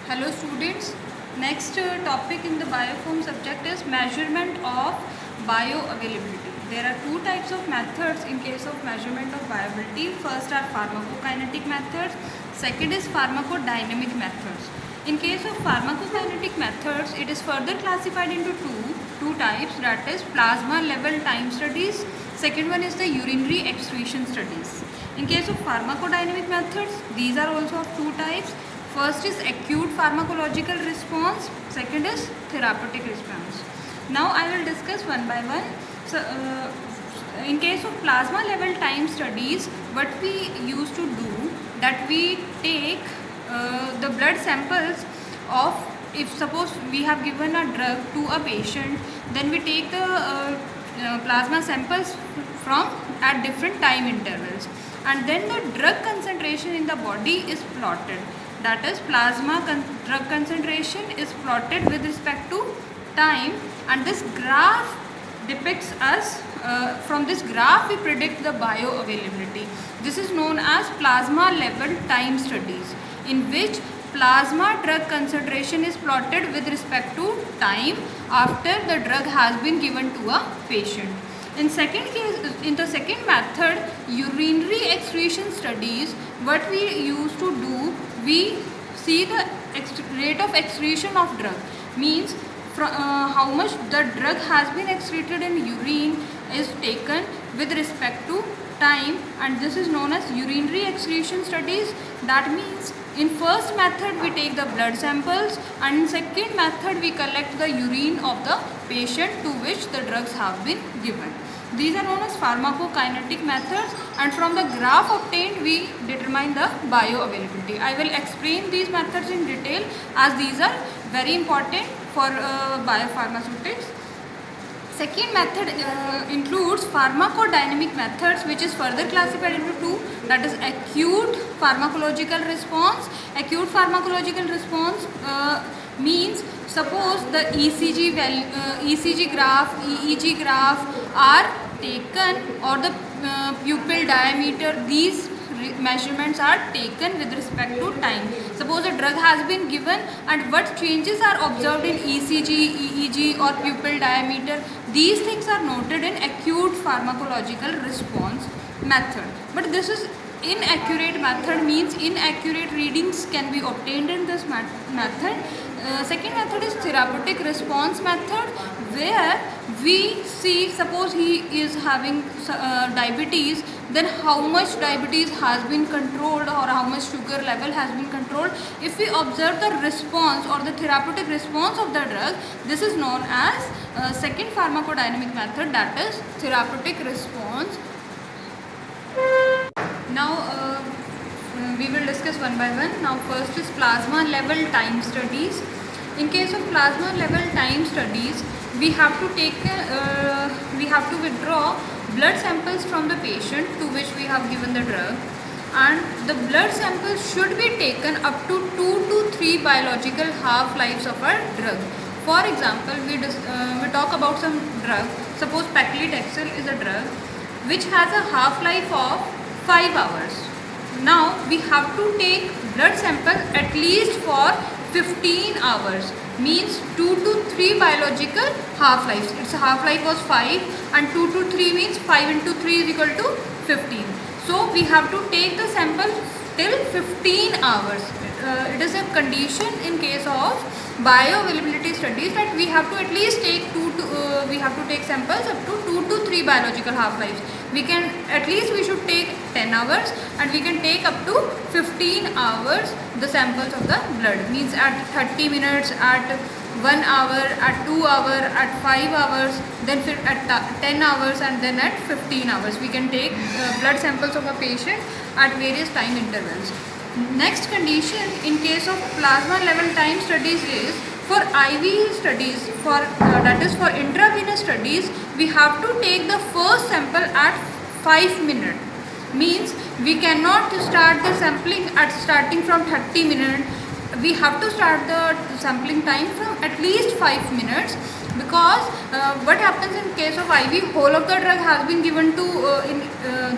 Hello students, next topic in the bioform subject is measurement of bioavailability. There are two types of methods in case of measurement of bioavailability. First are pharmacokinetic methods, second is pharmacodynamic methods. In case of pharmacokinetic methods, it is further classified into two types, that is plasma level time studies. Second one is the urinary excretion studies. In case of pharmacodynamic methods, these are also of two types. First is acute pharmacological response, second is therapeutic response. Now I will discuss one by one. So, in case of plasma level time studies, what we used to do, that we take the blood samples of, if suppose we have given a drug to a patient, then we take the plasma samples from at different time intervals, and then the drug concentration in the body is plotted. That is, plasma drug concentration is plotted with respect to time, and this graph depicts us, from this graph we predict the bioavailability. This is known as plasma level time studies, in which plasma drug concentration is plotted with respect to time after the drug has been given to a patient. In the second method, urinary excretion studies, what we used to do, we see the rate of excretion of drug, means how much the drug has been excreted in urine is taken with respect to time, and this is known as urinary excretion studies. That means in first method we take the blood samples, and in second method we collect the urine of the patient to which the drugs have been given. These are known as pharmacokinetic methods, and from the graph obtained we determine the bioavailability. I will explain these methods in detail as these are very important for biopharmaceutics. Second method includes pharmacodynamic methods, which is further classified into two, that is acute pharmacological response. Acute pharmacological response means suppose the ECG value, ECG graph, EEG graph are taken, or the pupil diameter, these measurements are taken with respect to time. Suppose a drug has been given and what changes are observed in ECG, EEG or pupil diameter, these things are noted in acute pharmacological response method. But this is inaccurate method, means inaccurate readings can be obtained in this method. Second method is therapeutic response method, where we see, suppose he is having diabetes, then how much diabetes has been controlled or how much sugar level has been controlled. If we observe the response or the therapeutic response of the drug, this is known as second pharmacodynamic method, that is therapeutic response. Now we will discuss one by one. Now first is plasma level time studies. In case of plasma level time studies, we have to withdraw blood samples from the patient to which we have given the drug, and the blood samples should be taken up to 2 to 3 biological half-lives of a drug. For example, we talk about some drug. Suppose paclitaxel is a drug which has a half-life of 5 hours. Now we have to take blood sample at least for 15 hours, means 2 to 3 biological half-lives. Its half-life was 5 and 2 to 3 means 5 into 3 is equal to 15. So we have to take the sample till 15 hours. It is a condition in case of bioavailability studies that we have to at least take samples up to 2 to 3 biological half-lives. We should take 10 hours, and we can take up to 15 hours the samples of the blood, means at 30 minutes, at 1 hour, at 2 hours, at 5 hours, then at 10 hours, and then at 15 hours. We can take blood samples of a patient at various time intervals. Next condition in case of plasma level time studies is for IV studies, that is for intravenous studies, we have to take the first sample at 5 minutes. Means we cannot start the sampling at starting from 30 minutes. we have to start the sampling time from at least 5 minutes, because what happens in case of IV, whole of the drug has been given to in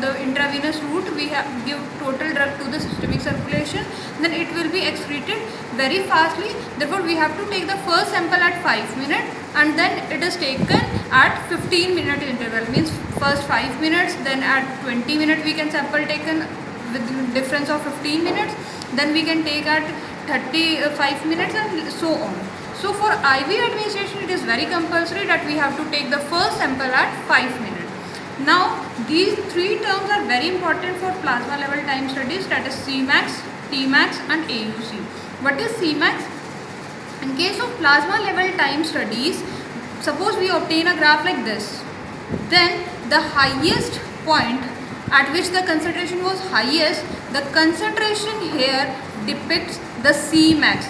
the intravenous route. We have give total drug to the systemic circulation, then it will be excreted very fastly. Therefore we have to take the first sample at 5 minutes, and then it is taken at 15-minute interval, means first 5 minutes, then at 20 minutes we can sample taken with difference of 15 minutes, then we can take at 35 minutes, and so on. So for IV administration, it is very compulsory that we have to take the first sample at 5 minutes. Now these three terms are very important for plasma level time studies, that is Cmax, Tmax and AUC. What is Cmax? In case of plasma level time studies, suppose we obtain a graph like this, then the highest point at which the concentration was highest, the concentration here depicts the Cmax,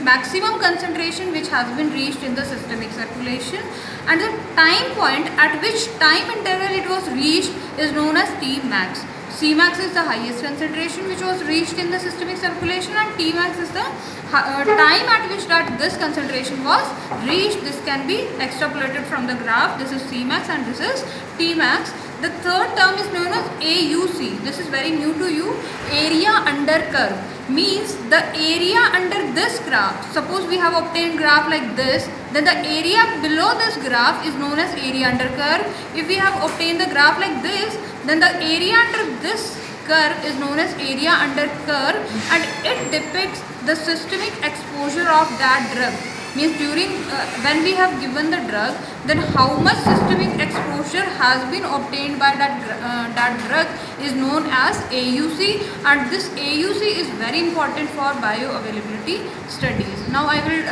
maximum concentration which has been reached in the systemic circulation, and the time point at which time interval it was reached is known as Tmax. Cmax is the highest concentration which was reached in the systemic circulation, and Tmax is the time at which this concentration was reached. This can be extrapolated from the graph. This is Cmax and this is Tmax. The third term is known as AUC. This is very new to you. Area under curve, means the area under this graph. Suppose we have obtained graph like this, then the area below this graph is known as area under curve. If we have obtained the graph like this, then the area under this curve is known as area under curve, and it depicts the systemic exposure of that drug. Means during when we have given the drug, then how much systemic exposure has been obtained by that drug is known as AUC, and this AUC is very important for bioavailability studies. Now I will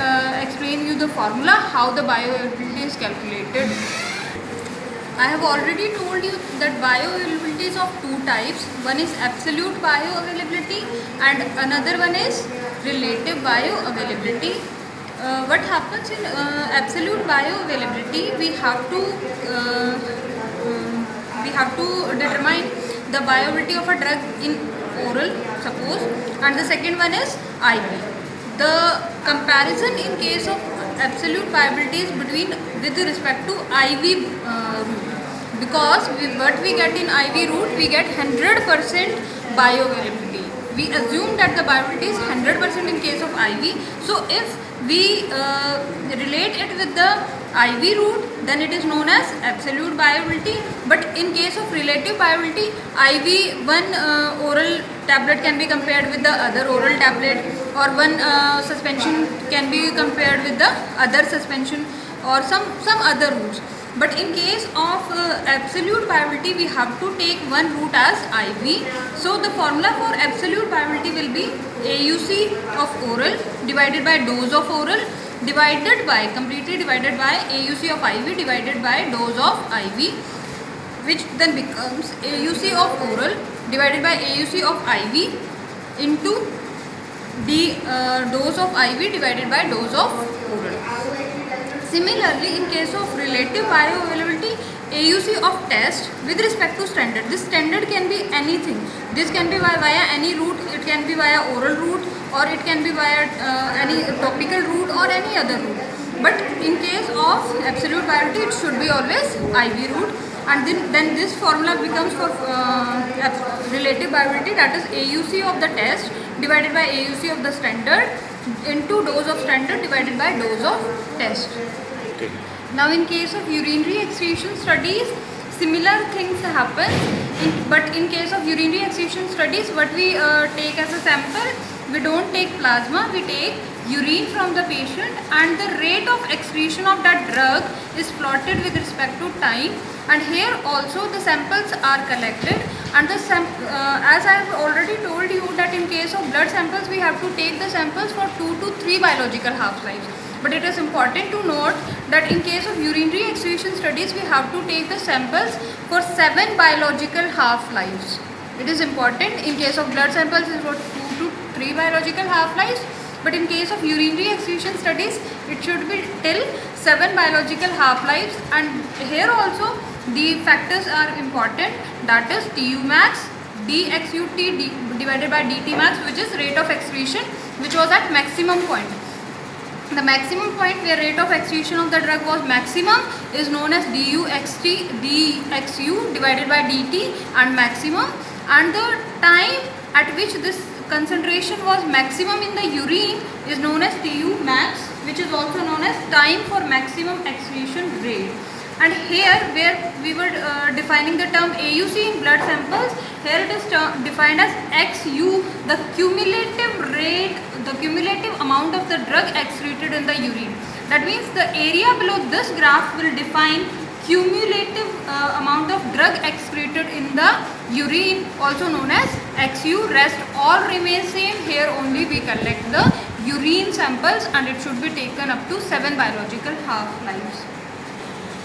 explain you the formula how the bioavailability is calculated. I have already told you that bioavailability is of two types. One is absolute bioavailability and another one is relative bioavailability. What happens in absolute bioavailability, we have to determine the bioavailability of a drug in oral, suppose, and the second one is IV. The comparison in case of absolute viability is with respect to IV route, because what we get in IV route, we get 100% bioavailability. We assume that the bioavailability is 100% in case of IV. So if we relate it with the IV route, then it is known as absolute bioavailability. But in case of relative bioavailability, IV, one oral tablet can be compared with the other oral tablet, or one suspension can be compared with the other suspension, or some other routes. But in case of absolute viability, we have to take one route as IV. So the formula for absolute viability will be AUC of oral divided by dose of oral completely divided by AUC of IV divided by dose of IV, which then becomes AUC of oral divided by AUC of IV into the dose of IV divided by dose of oral. Similarly, in case of relative bioavailability, AUC of test with respect to standard. This standard can be anything. This can be via any route. It can be via oral route, or it can be via any topical route or any other route. But in case of absolute viability, it should be always IV route. And then this formula becomes for relative viability, that is AUC of the test divided by AUC of the standard into dose of standard divided by dose of test. Okay. Now in case of urinary excretion studies, similar things happen, but in case of urinary excretion studies, what we take as a sample, we don't take plasma, we take urine from the patient, and the rate of excretion of that drug is plotted with respect to time. And here also the samples are collected, and the as I have already told you that in case of blood samples we have to take the samples for 2 to 3 biological half-lives. But it is important to note that in case of urinary excretion studies we have to take the samples for 7 biological half-lives. It is important. In case of blood samples it is for 2 to 3 biological half-lives, but in case of urinary excretion studies it should be till 7 biological half-lives. And here also the factors are important, that is Tu max, dxut divided by dt max, which is rate of excretion which was at maximum point. The maximum point where rate of excretion of the drug was maximum is known as dxu divided by dt and maximum, and the time at which this concentration was maximum in the urine is known as tu max, which is also known as time for maximum excretion rate. And here where we were defining the term AUC in blood samples, here it is defined as XU, the cumulative rate, the cumulative amount of the drug excreted in the urine. That means the area below this graph will define cumulative amount of drug excreted in the urine, also known as XU. Rest all remain same. Here only we collect the urine samples and it should be taken up to 7 biological half-lives.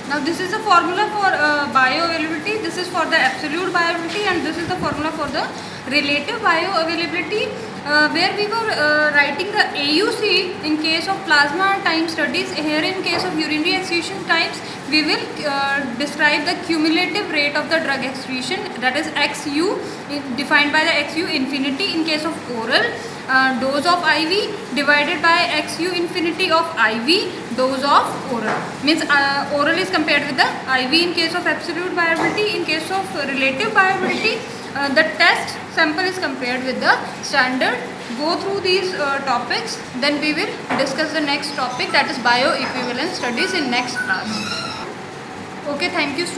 Now this is the formula for bioavailability. This is for the absolute bioavailability and this is the formula for the relative bioavailability, where we were writing the AUC in case of plasma time studies. Here in case of urinary excretion times, we will describe the cumulative rate of the drug excretion, that is XU, defined by the XU infinity in case of oral. Dose of IV divided by XU infinity of IV dose of oral. Means oral is compared with the IV in case of absolute bioavailability. In case of relative bioavailability, the test sample is compared with the standard. Go through these topics, then we will discuss the next topic, that is bioequivalence studies, in next class. Okay, thank you.